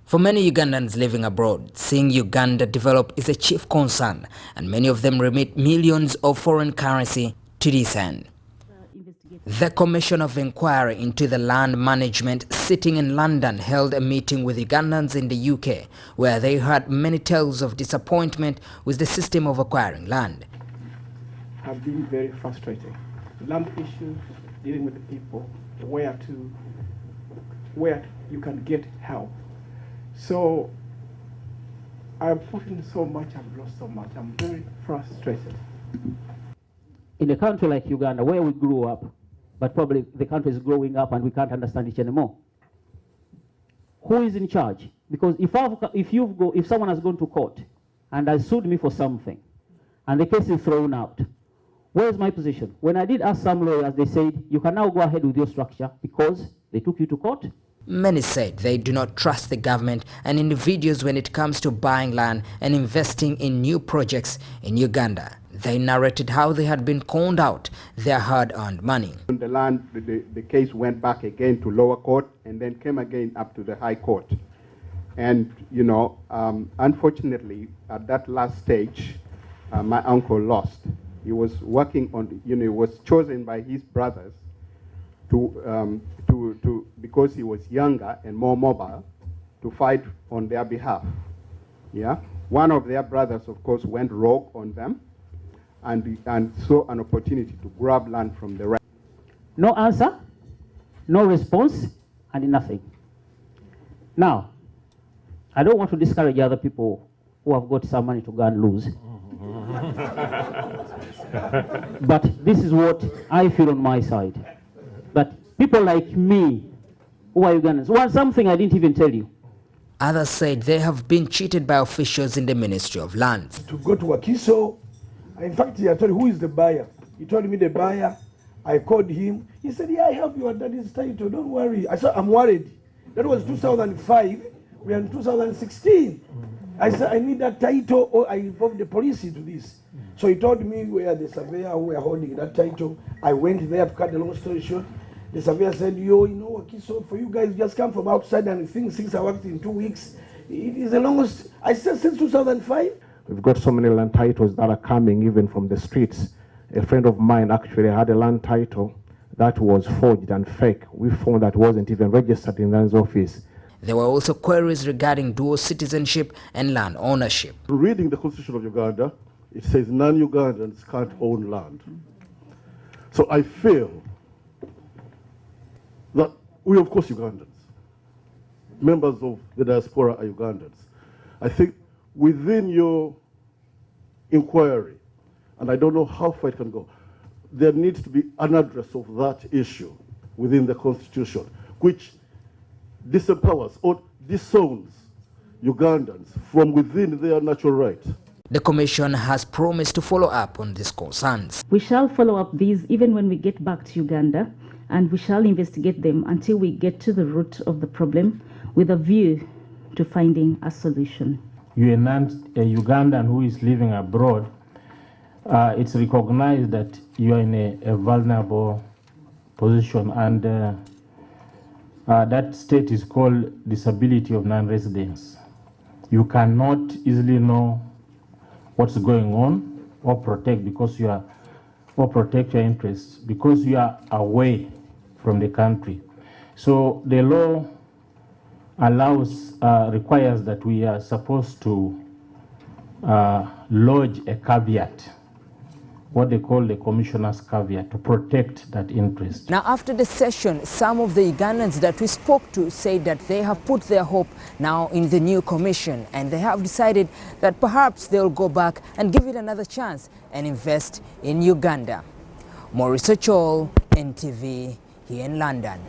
For many Ugandans living abroad, seeing Uganda develop is a chief concern, and many of them remit millions of foreign currency to this end. The Commission of Inquiry into the Land Management sitting in London held a meeting with Ugandans in the UK, where they heard many tales of disappointment with the system of acquiring land. Have been very frustrating. Land issues, dealing with the people, where you can get help. So I've put in so much, I've lost so much. I'm very frustrated. In a country like Uganda, where we grew up, but probably the country is growing up and we can't understand each anymore. Who is in charge? Because if someone has gone to court and has sued me for something, and the case is thrown out, where's my position? When I did ask some lawyers, they said, you can now go ahead with your structure because they took you to court. Many said they do not trust the government and individuals when it comes to buying land and investing in new projects in Uganda. They narrated how they had been conned out their hard-earned money. The land, the case went back again to lower court and then came again up to the high court. And, you know, unfortunately, at that last stage, my uncle lost. He was working on, he was chosen by his brothers because he was younger and more mobile, to fight on their behalf. Yeah, one of their brothers, of course, went rogue on them, and saw an opportunity to grab land from the rest. No answer, no response, and nothing. Now, I don't want to discourage other people who have got some money to go and lose. But this is what I feel on my side. But people like me, who are Ugandans, want something I didn't even tell you. Others said they have been cheated by officials in the Ministry of Lands. To go to Wakiso, in fact, I told him, who is the buyer? He told me the buyer. I called him. He said, yeah, I have your daddy's title, don't worry. I said, I'm worried. That was 2005. We are in 2016. I said, I need that title, or I involved the police into this. So he told me where the surveyor who were holding that title. I went there to cut the long story short. The surveyor said, you know, Wakiso, for you guys just come from outside and things are worked in 2 weeks. It is the longest, I said, since 2005. We've got so many land titles that are coming even from the streets. A friend of mine actually had a land title that was forged and fake. We found that wasn't even registered in land's office. There were also queries regarding dual citizenship and land ownership. Reading the Constitution of Uganda, it says non-Ugandans can't own land. So I feel that we, of course, Ugandans, members of the diaspora are Ugandans. I think within your inquiry, and I don't know how far it can go, there needs to be an address of that issue within the Constitution, which disempowers or disowns Ugandans from within their natural right. The Commission has promised to follow up on these concerns. We shall follow up these even when we get back to Uganda, and we shall investigate them until we get to the root of the problem with a view to finding a solution. You enhance a Ugandan who is living abroad, it's recognized that you are in a vulnerable position, and that state is called disability of non-residence. You cannot easily know what's going on or protect your interests because you are away from the country. So the law requires that we are supposed to lodge a caveat, what they call the commissioner's caveat, to protect that interest. Now, after the session, some of the Ugandans that we spoke to said that they have put their hope now in the new commission, and they have decided that perhaps they'll go back and give it another chance and invest in Uganda. Maurice Ochol, NTV, here in London.